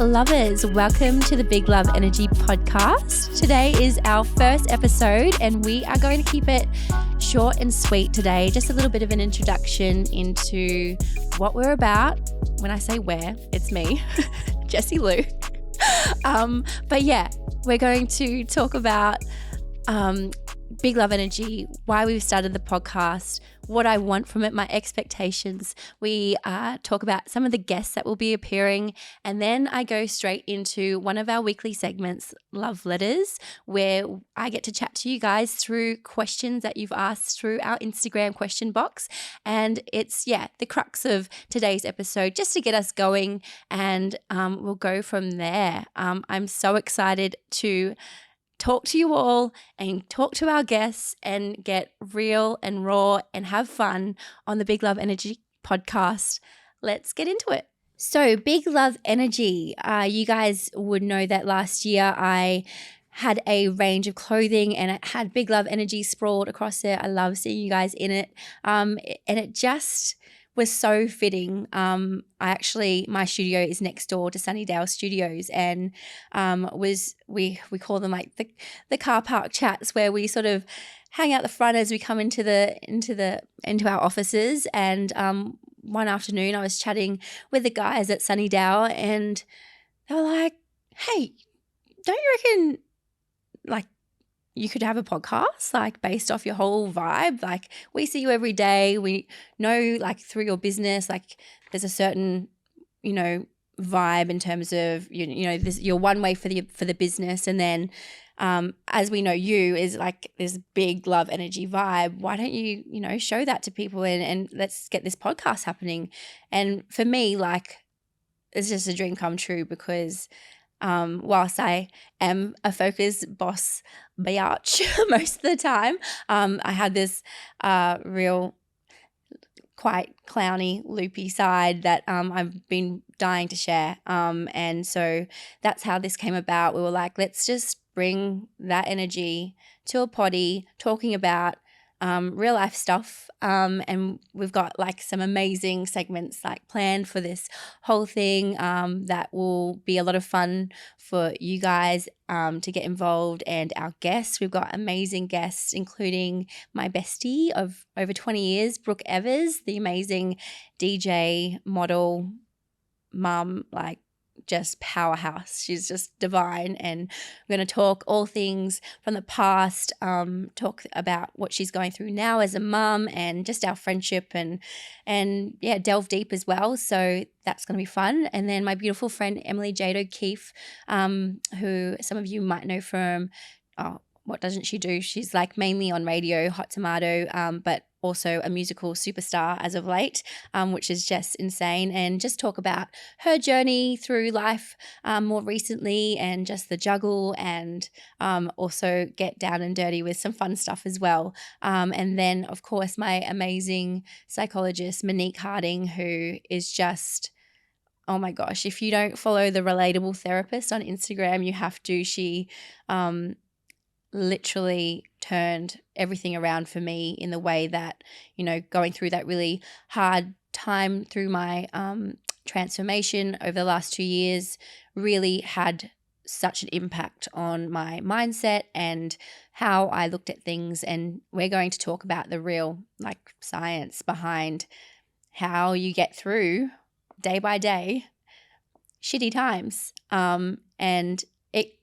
lovers, welcome to the Big Love Energy podcast. Today is our first episode and we are going to keep it short and sweet today. Just a little bit of an introduction into what we're about. When I say we're, it's me, Jesselou. But yeah, we're going to talk about Big Love Energy, why we've started the podcast, what I want from it, my expectations. We talk about some of the guests that will be appearing, and then I go straight into one of our weekly segments, Love Letters, where I get to chat to you guys through questions that you've asked through our Instagram question box. And it's, the crux of today's episode, just to get us going, and we'll go from there. I'm so excited to talk to you all and talk to our guests and get real and raw and have fun on the Big Love Energy podcast. Let's get into it. So Big Love Energy, you guys would know that last year I had a range of clothing and it had Big Love Energy sprawled across it. I love seeing you guys in it. And it just was so fitting. My studio is next door to Sunnydale Studios, and we call them like the car park chats, where we sort of hang out the front as we come into our offices. And one afternoon I was chatting with the guys at Sunnydale, and they were like, "Hey, don't you reckon like you could have a podcast, like based off your whole vibe? Like we see you every day. We know like through your business, like there's a certain, vibe in terms of, you're one way for the business. And then as we know you is like this big love energy vibe. Why don't you, show that to people and let's get this podcast happening?" And for me, like it's just a dream come true, because whilst I am a focused boss biatch most of the time, I had this real quite clowny, loopy side that I've been dying to share. And so that's how this came about. We were like, let's just bring that energy to a potty, talking about real life stuff, and we've got like some amazing segments like planned for this whole thing that will be a lot of fun for you guys to get involved, and our guests. We've got amazing guests, including my bestie of over 20 years, Brooke Evers, the amazing DJ, model, mum, like just powerhouse. She's just divine, and we're going to talk all things from the past, talk about what she's going through now as a mum, and just our friendship, and delve deep as well. So that's going to be fun. And then my beautiful friend Emily Jade O'Keefe, who some of you might know from what doesn't she do? She's like mainly on radio, Hot Tomato, but also a musical superstar as of late, which is just insane, and just talk about her journey through life more recently, and just the juggle, and also get down and dirty with some fun stuff as well. And then, of course, my amazing psychologist, Monique Harding, who is just, oh my gosh, if you don't follow the Relatable Therapist on Instagram, you have to. She literally turned everything around for me in the way that, going through that really hard time through my transformation over the last 2 years really had such an impact on my mindset and how I looked at things. And we're going to talk about the real like science behind how you get through day by day shitty times. And it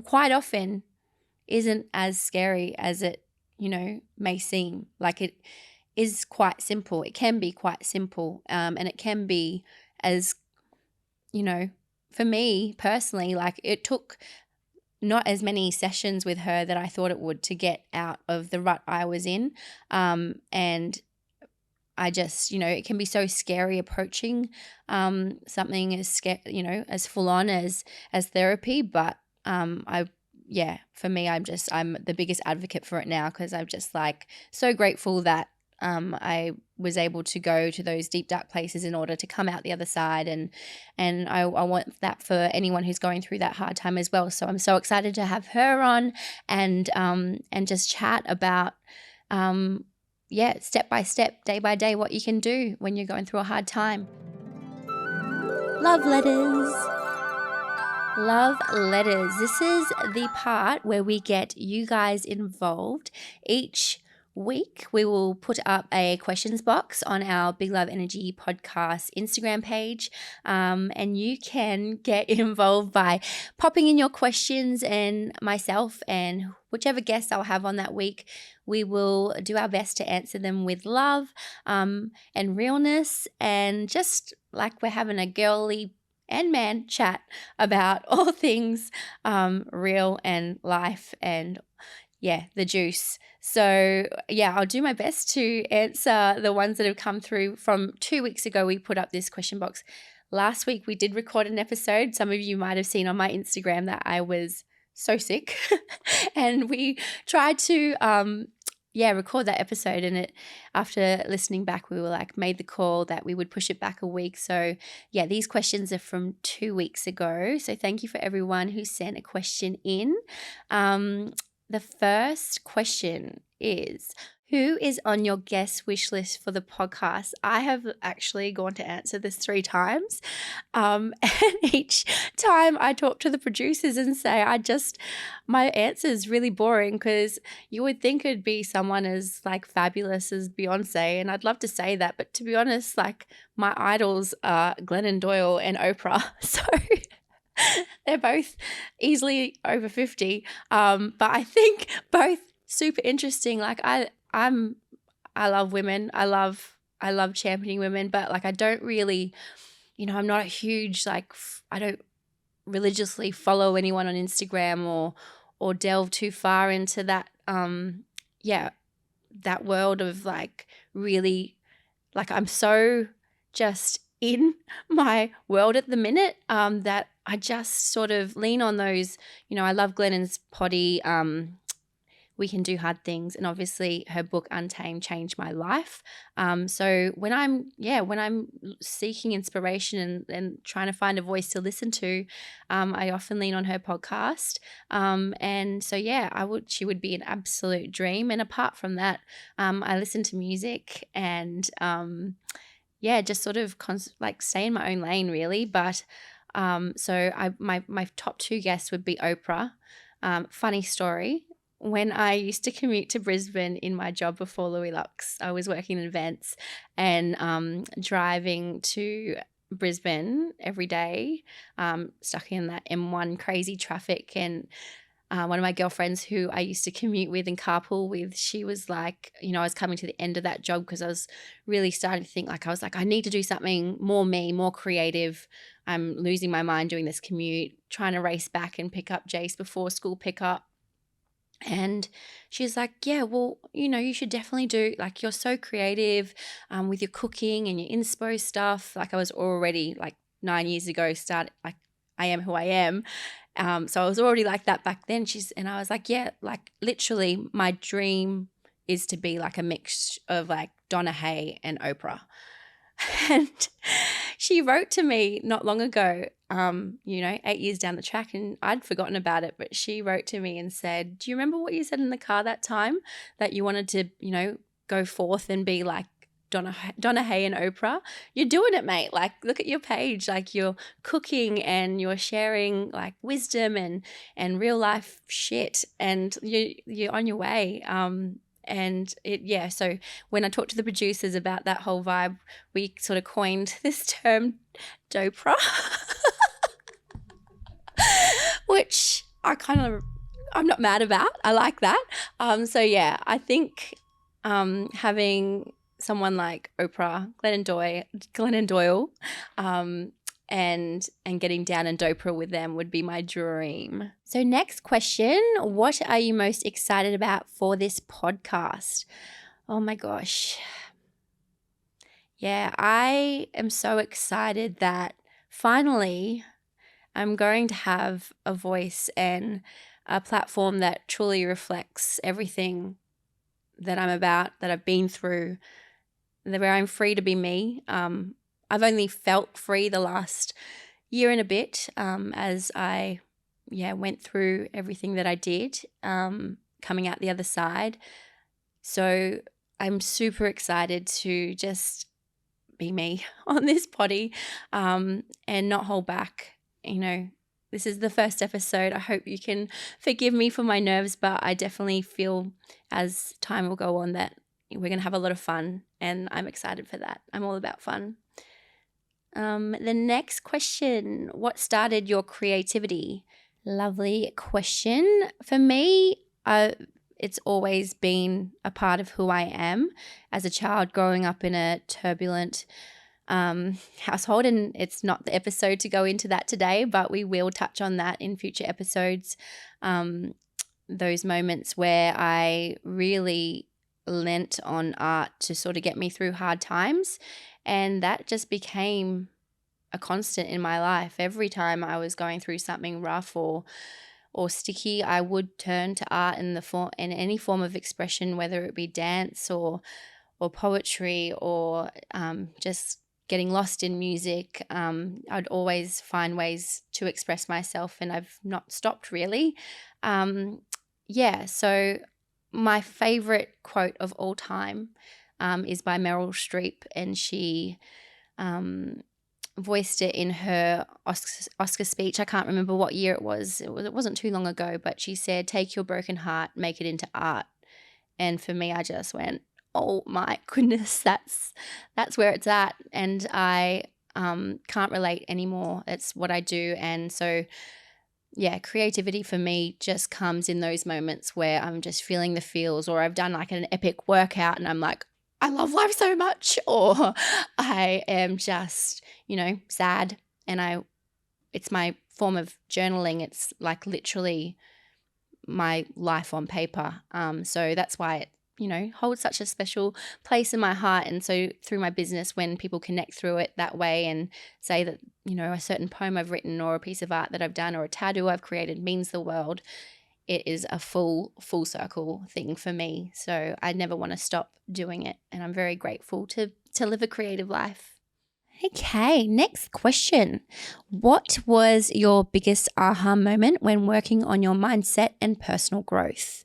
quite often isn't as scary as it, may seem. Like it is quite simple. It can be quite simple. And it can be as, for me personally, like it took not as many sessions with her that I thought it would to get out of the rut I was in. And I just, it can be so scary approaching something as as full on as therapy. But for me, I'm the biggest advocate for it now, because I'm just like so grateful that I was able to go to those deep, dark places in order to come out the other side. And I want that for anyone who's going through that hard time as well. So I'm so excited to have her on and just chat about, step by step, day by day, what you can do when you're going through a hard time. Love letters. Love letters. This is the part where we get you guys involved. Each week, we will put up a questions box on our Big Love Energy podcast Instagram page, and you can get involved by popping in your questions, and myself and whichever guest I'll have on that week, we will do our best to answer them with love and realness, and just like we're having a girly and man chat about all things real and life and the juice. So I'll do my best to answer the ones that have come through from 2 weeks ago. We put up this question box. Last week we did record an episode. Some of you might have seen on my Instagram that I was so sick and we tried to record that episode, and after listening back we were like made the call that we would push it back a week. So these questions are from 2 weeks ago, so thank you for everyone who sent a question in. The first question is, who is on your guest wish list for the podcast? I have actually gone to answer this 3 times. And each time I talk to the producers and say, my answer is really boring, because you would think it'd be someone as like fabulous as Beyonce. And I'd love to say that. But to be honest, like my idols are Glennon Doyle and Oprah. So they're both easily over 50. But I think both super interesting. Like I love women. I love championing women, but like I don't really, I'm not a huge I don't religiously follow anyone on Instagram or delve too far into that that world of like really, like I'm so just in my world at the minute that I just sort of lean on those. I love Glennon's potty, We Can Do Hard Things, and obviously her book Untamed changed my life. So when I'm seeking inspiration and trying to find a voice to listen to, I often lean on her podcast. And so she would be an absolute dream. And apart from that, I listen to music and just sort of stay in my own lane really. But my top 2 guests would be Oprah. Funny story. When I used to commute to Brisbane in my job before Louis Lux, I was working in events and driving to Brisbane every day, stuck in that M1 crazy traffic. And one of my girlfriends who I used to commute with and carpool with, she was like, I was coming to the end of that job because I was really starting to think I need to do something more more creative. I'm losing my mind doing this commute, trying to race back and pick up Jace before school pickup. And she's like, you should definitely do, like, you're so creative with your cooking and your inspo stuff. Like I was already 9 years ago, I am who I am. So I was already like that back then. And I was like, literally my dream is to be like a mix of like Donna Hay and Oprah. And she wrote to me not long ago, 8 years down the track, and I'd forgotten about it, but she wrote to me and said, do you remember what you said in the car that time, that you wanted to, go forth and be like Donna Hay and Oprah? You're doing it, mate. Like, look at your page. Like, you're cooking and you're sharing like wisdom and real life shit, and you're on your way. So when I talked to the producers about that whole vibe, we sort of coined this term Dopra, which I'm not mad about. I like that. I think having someone like Oprah, Glennon Doyle, and getting down and Dopra with them would be my dream. So next question, what are you most excited about for this podcast? Oh my gosh. Yeah, I am so excited that finally I'm going to have a voice and a platform that truly reflects everything that I'm about, that I've been through, where I'm free to be me. I've only felt free the last year and a bit as I went through everything that I did, coming out the other side. So I'm super excited to just be me on this potty and not hold back, this is the first episode. I hope you can forgive me for my nerves, but I definitely feel as time will go on that we're going to have a lot of fun, and I'm excited for that. I'm all about fun. The next question, what started your creativity? Lovely question. For me, it's always been a part of who I am as a child growing up in a turbulent household, and it's not the episode to go into that today, but we will touch on that in future episodes. Those moments where I really lent on art to sort of get me through hard times, and that just became a constant in my life. Every time I was going through something rough or sticky, I would turn to art in any form of expression, whether it be dance or poetry or just getting lost in music. I'd always find ways to express myself, and I've not stopped really. So my favorite quote of all time is by Meryl Streep, and she voiced it in her Oscar speech. I can't remember what year it was. It wasn't too long ago, but she said, "Take your broken heart, make it into art." And for me, I just went, oh my goodness, that's where it's at. And I can't relate anymore. It's what I do. And so, yeah, creativity for me just comes in those moments where I'm just feeling the feels, or I've done like an epic workout and I'm like, I love life so much, or I am just, sad, and it's my form of journaling. It's like literally my life on paper. So that's why it, holds such a special place in my heart. And so through my business, when people connect through it that way and say that, a certain poem I've written or a piece of art that I've done or a tattoo I've created means the world, it is a full circle thing for me. So I never want to stop doing it. And I'm very grateful to live a creative life. Okay, next question. What was your biggest aha moment when working on your mindset and personal growth?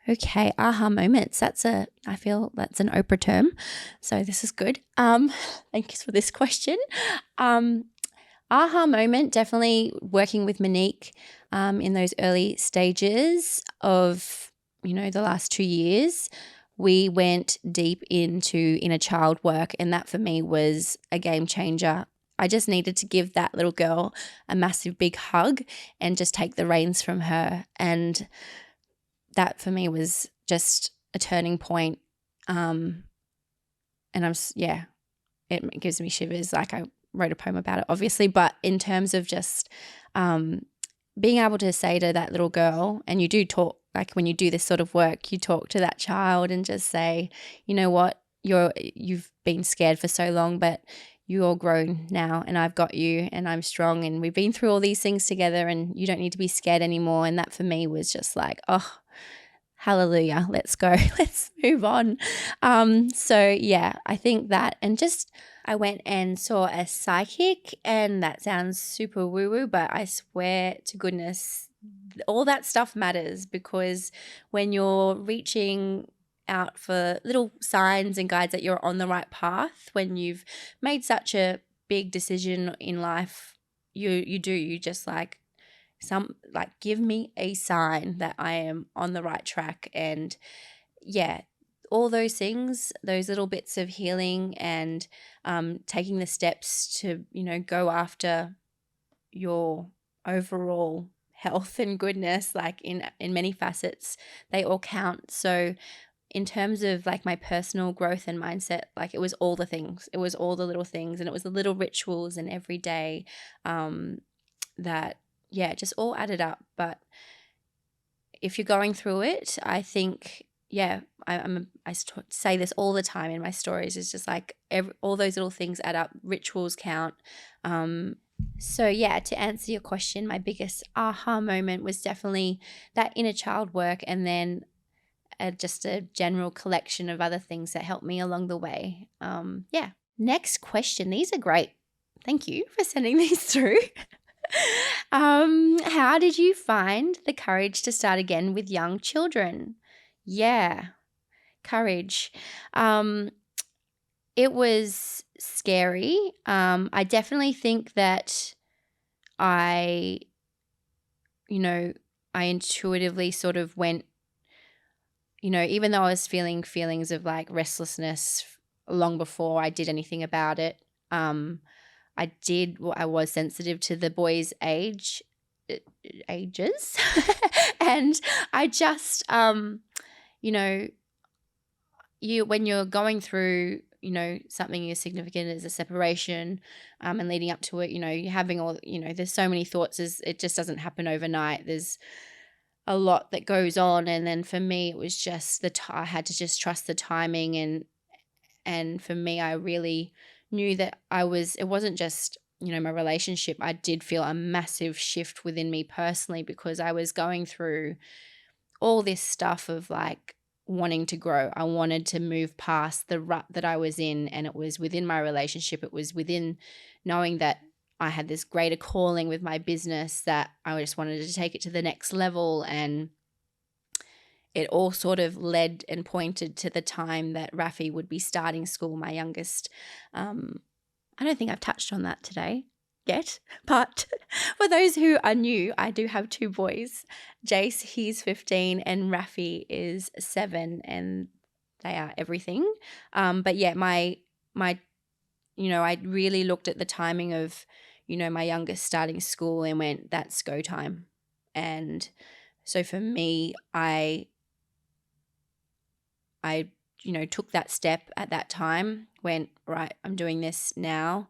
Okay, aha moments. I feel that's an Oprah term. So this is good. Thanks for this question. Aha moment, definitely working with Monique in those early stages of, the last 2 years. We went deep into inner child work, and that for me was a game changer. I just needed to give that little girl a massive big hug and just take the reins from her. And that for me was just a turning point. And it gives me shivers. Like, I wrote a poem about it, obviously, but in terms of just being able to say to that little girl, and you do talk, like when you do this sort of work, you talk to that child and just say, you know what, you've been scared for so long, but you're grown now, and I've got you, and I'm strong, and we've been through all these things together, and you don't need to be scared anymore. And that for me was just like, oh, hallelujah, let's go, let's move on. I think that, and just I went and saw a psychic, and that sounds super woo-woo, but I swear to goodness, all that stuff matters, because when you're reaching out for little signs and guides that you're on the right path, when you've made such a big decision in life, you just like, give me a sign that I am on the right track. And all those things, those little bits of healing and taking the steps to, go after your overall health and goodness, like in many facets, they all count. So in terms of like my personal growth and mindset, like it was all the things, it was all the little things, and it was the little rituals and every day that just all added up. But if you're going through it, I think, I say this all the time in my stories, it's just like all those little things add up, rituals count. To answer your question, my biggest aha moment was definitely that inner child work, and then just a general collection of other things that helped me along the way. Next question. These are great. Thank you for sending these through. How did you find the courage to start again with young children? Yeah, courage. It was scary. I definitely think that I intuitively sort of went, even though I was feeling feelings of like restlessness long before I did anything about it, I was sensitive to the boys' ages. And I just, when you're going through, something as significant as a separation, and leading up to it, you're having all, there's so many thoughts. It just doesn't happen overnight. There's a lot that goes on. And then for me, it was just I had to just trust the timing. And for me, I really knew that it wasn't just, my relationship. I did feel a massive shift within me personally, because I was going through all this stuff of like wanting to grow. I wanted to move past the rut that I was in, and it was within my relationship. It was within knowing that I had this greater calling with my business, that I just wanted to take it to the next level. And it all sort of led and pointed to the time that Rafi would be starting school, my youngest. I don't think I've touched on that today yet, but for those who are new, I do have 2 boys. Jace, he's 15, and Rafi is 7, and they are everything. But yeah, I really looked at the timing of, my youngest starting school and went, that's go time. And so for me, I took that step at that time, went, right, I'm doing this now,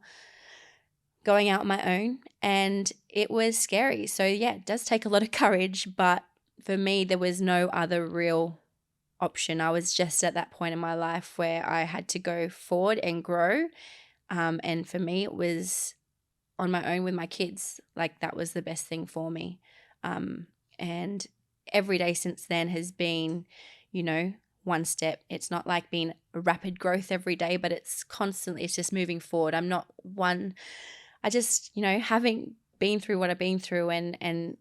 going out on my own, and it was scary. So yeah, it does take a lot of courage, but for me, there was no other real option. I was just at that point in my life where I had to go forward and grow. And for me, it was on my own with my kids. Like, that was the best thing for me. And every day since then has been, one step. It's not like being a rapid growth every day, but it's just moving forward. I'm not one, I just, having been through what I've been through and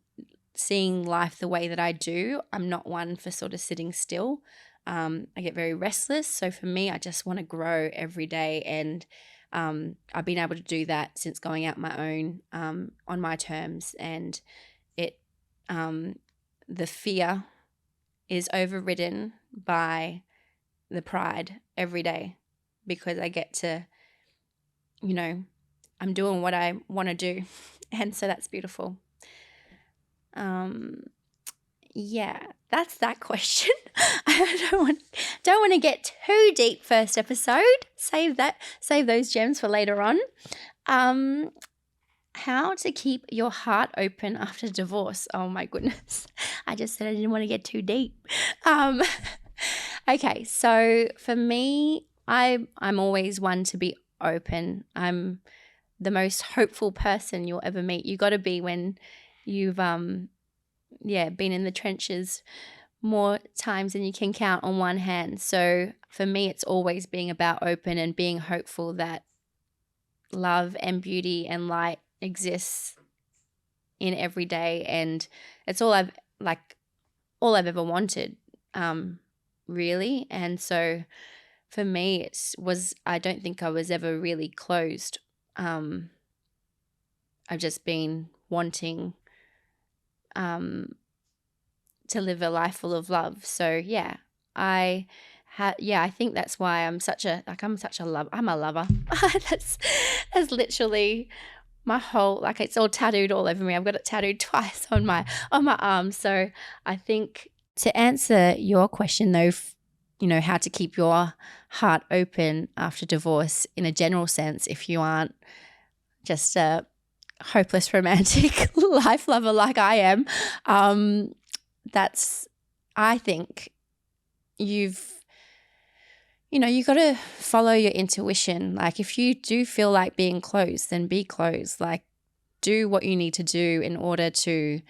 seeing life the way that I do, I'm not one for sort of sitting still. I get very restless. So for me, I just want to grow every day. And I've been able to do that since going out my own, on my terms. And the fear is overridden by the pride every day, because I get to, I'm doing what I want to do. And so that's beautiful. Yeah, that's that question. I don't want to get too deep first episode. Save those gems for later on. How to keep your heart open after divorce. Oh my goodness. I just said I didn't want to get too deep. Okay, so for me, I'm always one to be open. I'm the most hopeful person you'll ever meet. You got to be when you've been in the trenches more times than you can count on one hand. So for me, it's always being about open and being hopeful that love and beauty and light exists in every day. And it's all I've ever wanted, really. And so for me, I don't think I was ever really closed. I've just been wanting to live a life full of love. So yeah, I think that's why I'm a lover. That's literally my whole, it's all tattooed all over me. I've got it tattooed twice on my arm. So I think, to answer your question though, how to keep your heart open after divorce in a general sense, if you aren't just a hopeless romantic life lover like I am, I think you've got to follow your intuition. Like, if you do feel like being closed, then be closed. Like, do what you need to do in order to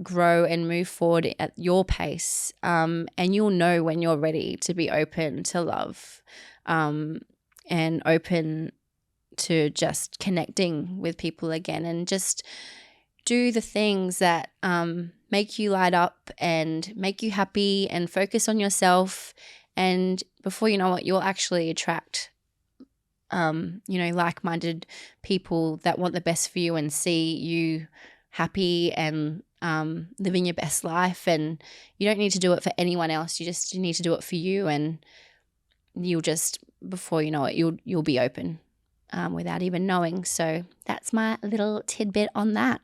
grow and move forward at your pace. And you'll know when you're ready to be open to love, and open to just connecting with people again, and just do the things that make you light up and make you happy, and focus on yourself. And before you know it, you'll actually attract like-minded people that want the best for you and see you happy and living your best life. And you don't need to do it for anyone else. You need to do it for you, and you'll just, before you know it, you'll be open without even knowing. So that's my little tidbit on that.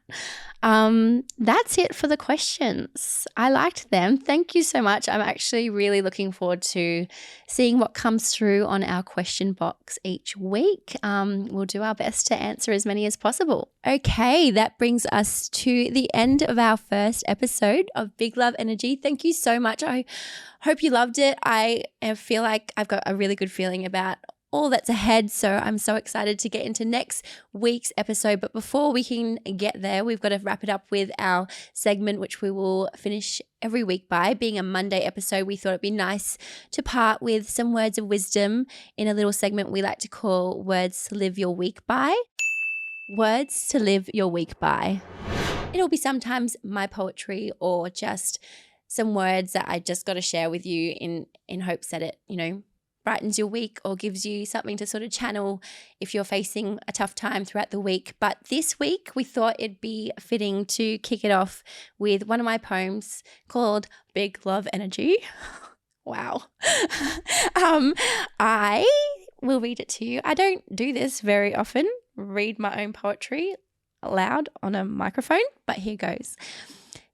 That's it for the questions. I liked them. Thank you so much. I'm actually really looking forward to seeing what comes through on our question box each week. We'll do our best to answer as many as possible. Okay, that brings us to the end of our first episode of Big Love Energy. Thank you so much. I hope you loved it. I feel like I've got a really good feeling about all that's ahead. So I'm so excited to get into next week's episode. But before we can get there, we've got to wrap it up with our segment, which we will finish every week by. Being a Monday episode, we thought it'd be nice to part with some words of wisdom in a little segment we like to call Words to Live Your Week By. Words to live your week by. It'll be sometimes my poetry or just some words that I just got to share with you in hopes that it, brightens your week or gives you something to sort of channel if you're facing a tough time throughout the week. But this week we thought it'd be fitting to kick it off with one of my poems called Big Love Energy. Wow. I will read it to you. I don't do this very often, read my own poetry aloud on a microphone, but here goes.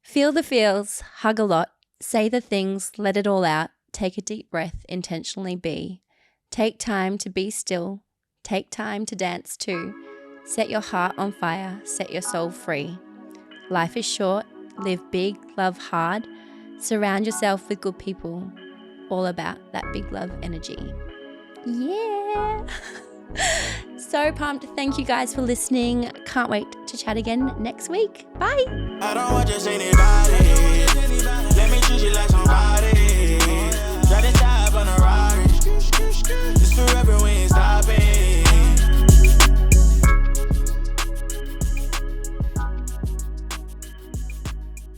Feel the feels, hug a lot, say the things, let it all out. Take a deep breath, intentionally be. Take time to be still. Take time to dance too. Set your heart on fire, set your soul free. Life is short, live big, love hard. Surround yourself with good people. All about that big love energy. Yeah! So pumped. Thank you guys for listening. Can't wait to chat again next week. Bye! I don't want just anybody. Let me treat you like somebody. Try to dive on a Rari.